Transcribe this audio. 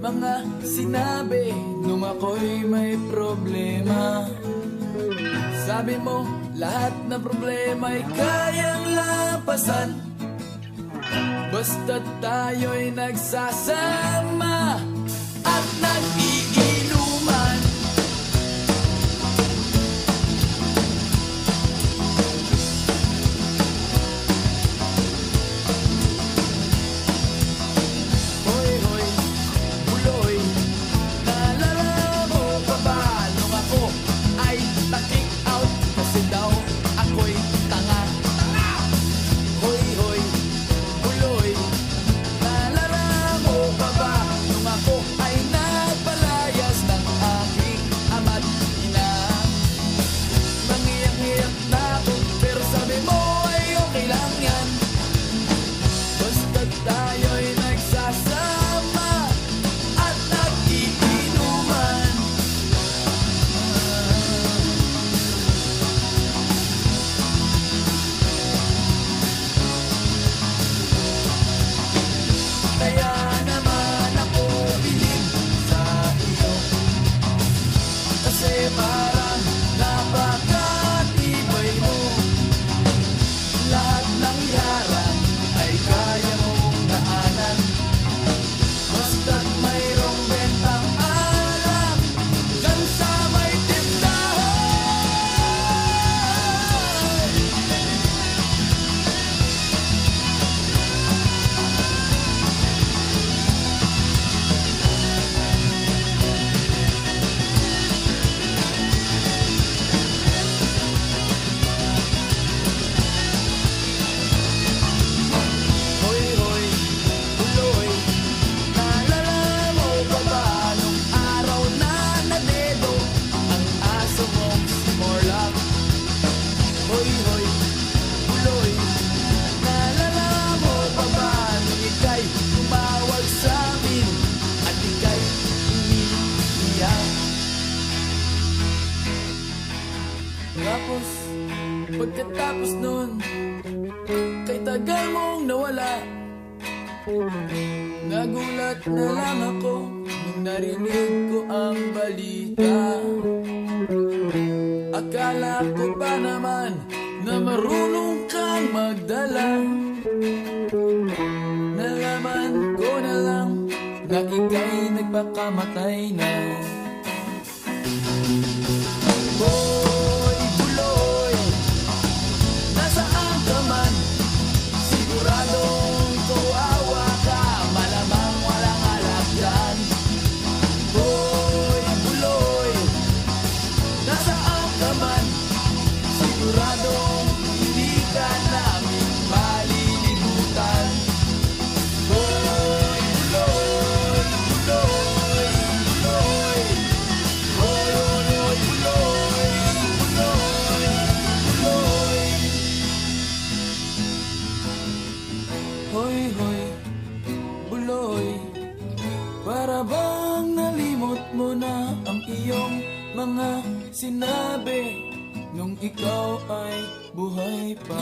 mga sinabi nung ako'y may problema. Sabi mo, lahat ng problema'y kayang lampasan basta't tayo'y nagsasama at nag-iinuman. Hoy, hoy, buloy, naalala mo pa ba nung ako ay na-kick out kasi daw ako'y tanga? Hoy, hoy, buloy, naalala mo pa ba nung ako ay nagpalayas ng aking ama't ina? Nangiyak-ngiyak na ako pero sabi mo ay okay lang yan basta't tayo'y nagsasama at nag-iinuman. Kaya naman ako bilib sa iyo kasi parang napakatibay mo. Lahat ng yaran ay kaya mong daanan basta't mayroong bentang alak dyan sa may tindahan. Hoy, hoy, buloy, naalala mo pa ba nung araw na nadedo ang aso mong si Morlock? Hoy, hoy, buloy, naalala mo pa ba nung ika'y tumawag sa amin at ika'y umiiyak? Tapos, pagkatapos nun, kay tagal mong nawala, nagulat na lang ako nung narinig ko ang balita. Akala ko pa naman na marunong kang magdala. Nalaman ko na lang na ika'y nagpakamatay na. Hoy, buloy, nasaan ka man? Siguradong kawawa ka, malamang walang alak dyan. Hoy, buloy, nasaan ka man? Siguradong hindi ka namin malilimutan. Hoy, buloy, buloy, buloy. Hoy, hoy, hoy, buloy, buloy, buloy. Hoy, hoy, buloy, para bang nalimot mo na ang iyong mga sinabi nung ikaw ay buhay pa?